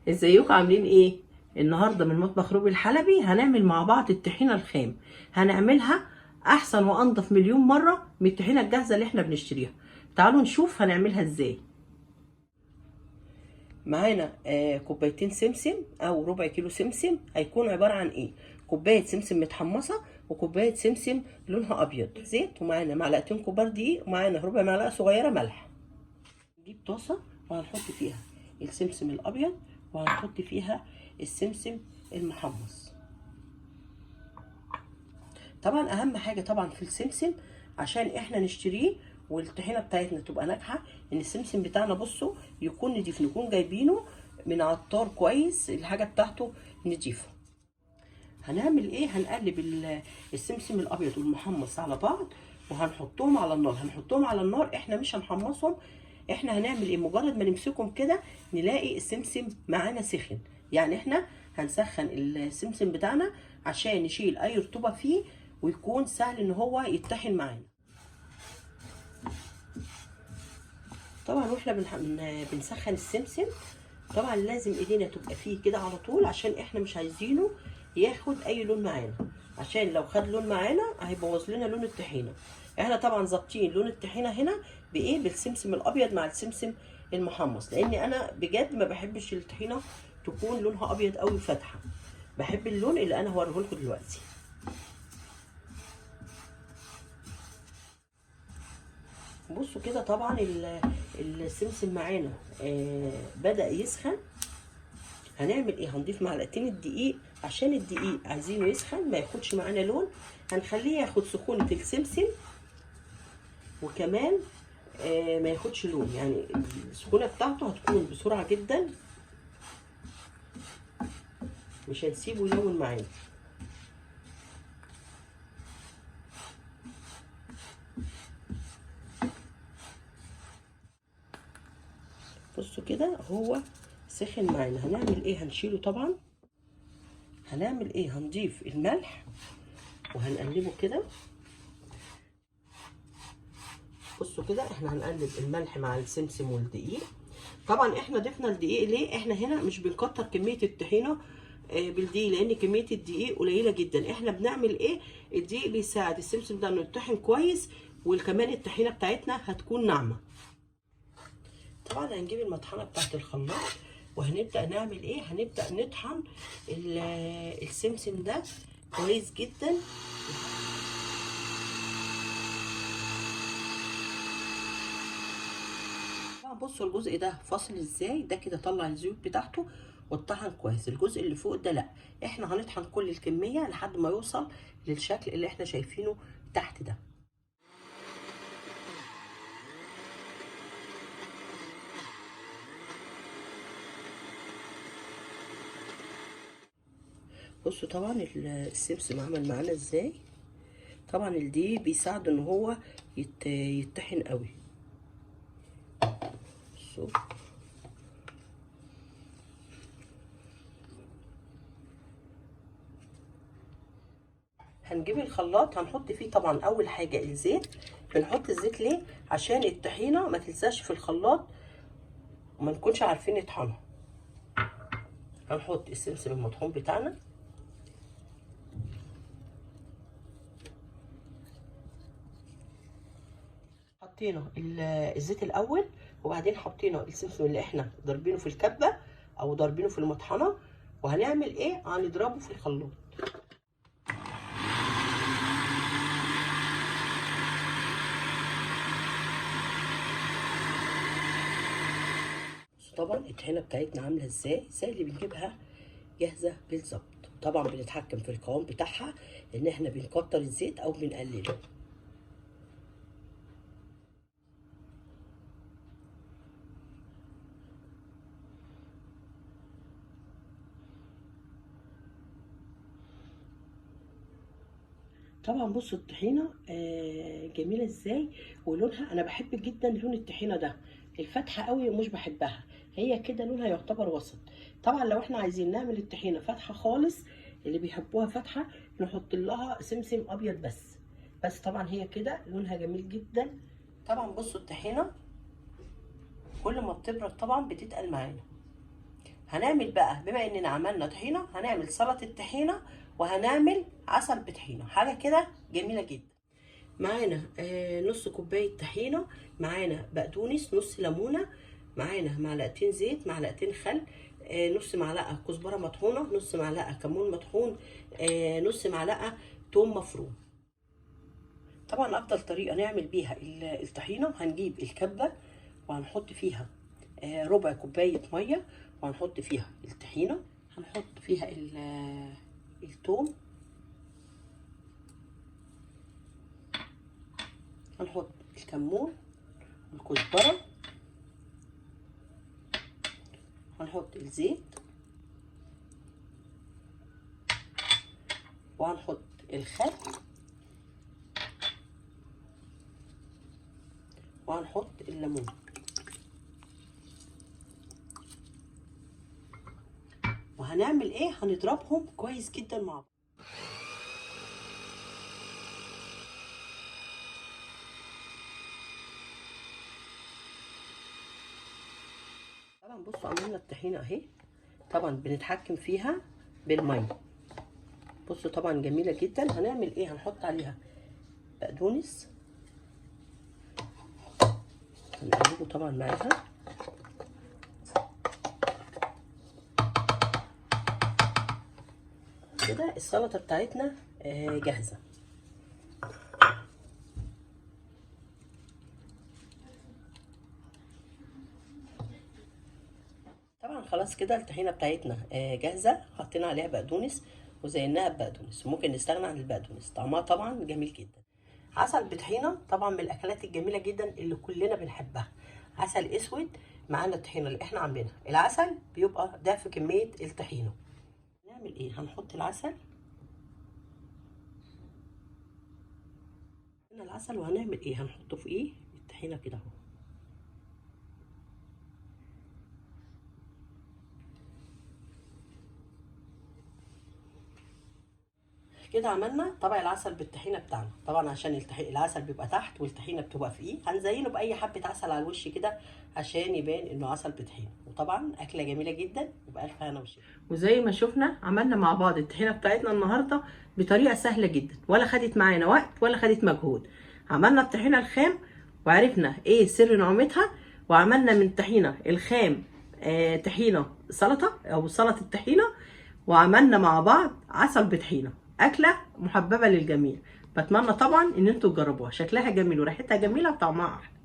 ازيكم عاملين ايه؟ النهارده من مطبخ روبي الحلبي هنعمل مع بعض الطحينه الخام. هنعملها احسن وانضف مليون مره من الطحينه الجاهزه اللي احنا بنشتريها. تعالوا نشوف هنعملها ازاي. معانا كوبايتين سمسم او ربع كيلو سمسم. هيكون عباره عن ايه؟ كوبايه سمسم متحمصه وكوبايه سمسم لونها ابيض، زيت، ومعانا معلقتين كبار دقيق، ومعانا ربع معلقه صغيره ملح. نجيب طاسه وهنحط فيها السمسم الابيض وهنحط فيها السمسم المحمص. طبعا اهم حاجه طبعا في السمسم عشان احنا نشتريه والطحينه بتاعتنا تبقى ناجحه ان السمسم بتاعنا بصوا يكون نضيف، نكون جايبينه من عطار كويس، الحاجه بتاعته نضيفه. هنعمل ايه؟ هنقلب السمسم الابيض والمحمص على بعض وهنحطهم على النار. هنحطهم على النار، احنا مش هنحمصهم. احنا هنعمل ايه؟ مجرد ما نمسكهم كده نلاقي السمسم معانا سخن، يعني احنا هنسخن السمسم بتاعنا عشان نشيل اي رطوبه فيه ويكون سهل ان هو يتطحن معانا. طبعا واحنا بنسخن السمسم طبعا لازم ايدينا تبقى فيه كده على طول، عشان احنا مش عايزينه ياخد اي لون معانا، عشان لو خد لون معانا هيبوظ لنا لون الطحينه. احنا طبعا ظابطين لون الطحينه هنا بايه؟ بالسمسم الابيض مع السمسم المحمص، لان انا بجد ما بحبش الطحينه تكون لونها ابيض قوي فاتحه، بحب اللون اللي انا هوريه لكم دلوقتي. بصوا كده طبعا السمسم معانا بدأ يسخن. هنعمل ايه؟ هنضيف معلقتين الدقيق، عشان الدقيق عايزينه يسخن ما ياخدش معانا لون، هنخليه ياخد سخونة السمسم وكمان ما ياخدش لون، يعني السخونة بتاعته هتكون بسرعة جدا، مش هنسيبه يلون معانا. بصوا كده هو سخن معانا. هنعمل ايه؟ هنشيله طبعا. هنعمل ايه؟ هنضيف الملح وهنقلبه كده. بصوا كده احنا هنقلب الملح مع السمسم والدقيق. طبعا احنا ضفنا الدقيق ليه؟ احنا هنا مش بنكتر كميه الطحينه بالدقيق، لان كميه الدقيق قليله جدا. احنا بنعمل ايه؟ الدقيق بيساعد السمسم ده انه يطحن كويس، وكمان الطحينه بتاعتنا هتكون ناعمه. طبعا هنجيب المطحنه بتاعت الخلاط وهنبدا نعمل ايه؟ هنبدا نطحن السمسم ده كويس جدا. بصوا الجزء ده فاصل ازاي، ده كده طلع الزيوت بتاعته واتطحن كويس. الجزء اللي فوق ده لا، احنا هنطحن كل الكميه لحد ما يوصل للشكل اللي احنا شايفينه تحت ده. بصوا طبعا السمسم عمل معانا ازاي. طبعا الدقيق بيساعد ان هو يتطحن قوي. بصوا هنجيب الخلاط، هنحط فيه طبعا اول حاجه الزيت. بنحط الزيت ليه؟ عشان الطحينه ما تلزقش في الخلاط وما نكونش عارفين نطحنها. هنحط السمسم المطحون بتاعنا، حطينا الزيت الاول وبعدين حطينا السمسم اللي احنا ضاربينه في الكبه او ضاربينه في المطحنه. وهنعمل ايه؟ هنضربه في الخلاط. طبعا الطحينه بتاعتنا عامله ازاي؟ زي اللي بنجيبها جاهزه بالظبط. طبعا بنتحكم في القوام بتاعها ان احنا بنكتر الزيت او بنقلله. طبعا بصوا الطحينه جميله ازاي ولونها. انا بحب جدا لون الطحينه ده، الفاتحه قوي مش بحبها، هي كده لونها يعتبر وسط. طبعا لو احنا عايزين نعمل الطحينه فاتحه خالص، اللي بيحبوها فاتحه، نحط لها سمسم ابيض بس طبعا هي كده لونها جميل جدا. طبعا بصوا الطحينه كل ما بتبرد طبعا بتتقل معانا. هنعمل بقى بما اننا عملنا طحينه هنعمل سلطه طحينه وهنعمل عسل بطحينه، حاجه كده جميله جدا. معانا نص كوبايه طحينه، معانا بقدونس، نص ليمونه، معانا معلقتين زيت، معلقتين خل، نص معلقه كزبره مطحونه، نص معلقه كمون مطحون، نص معلقه توم مفروم. طبعا افضل طريقه نعمل بيها الطحينه، هنجيب الكبه وهنحط فيها ربع كوبايه ميه، وهنحط فيها الطحينه، هنحط فيها الثوم، هنحط الكمون والكزبره، هنحط الزيت، وهنحط الخل، وهنحط الليمون. وهنعمل ايه؟ هنضربهم كويس جدا مع بعض. طبعا بصوا عملنا الطحينه اهي، طبعا بنتحكم فيها بالميه. بصوا طبعا جميله جدا. هنعمل ايه؟ هنحط عليها بقدونس، هنقلبه طبعا معاها، كده السلطه بتاعتنا جاهزه. طبعا خلاص كده الطحينه بتاعتنا جاهزه، حطينا عليها بقدونس وزيناها ببقدونس، وممكن نستغنى عن البقدونس، طعمها طبعا جميل جدا. عسل بطحينه طبعا من الاكلات الجميله جدا اللي كلنا بنحبها. عسل اسود معانا الطحينه اللي احنا عاملينها، العسل بيبقى ضعف كميه الطحينه. نعمل ايه؟ هنحط العسل، هنا العسل، وهنعمل ايه؟ هنحطه في ايه؟ الطحينه كده اهو. كده عملنا طبق العسل بالطحينه بتاعنا. طبعا عشان العسل بيبقى تحت والطحينه بتبقى فوقيه، هنزينه باي حبه عسل على الوش كده عشان يبان انه عسل بطحينه. وطبعا اكله جميله جدا، وبالف هنا وشفا. وزي ما شفنا عملنا مع بعض الطحينه بتاعتنا النهارده بطريقه سهله جدا، ولا خدت معانا وقت ولا خدت مجهود. عملنا الطحينه الخام وعرفنا ايه سر نعومتها، وعملنا من الطحينه الخام طحينه سلطه او سلطه الطحينه، وعملنا مع بعض عسل بطحينه، اكله محببه للجميع. بتمنى طبعا ان انتوا تجربوها، شكلها جميل وريحتها جميله وطعمها احلى.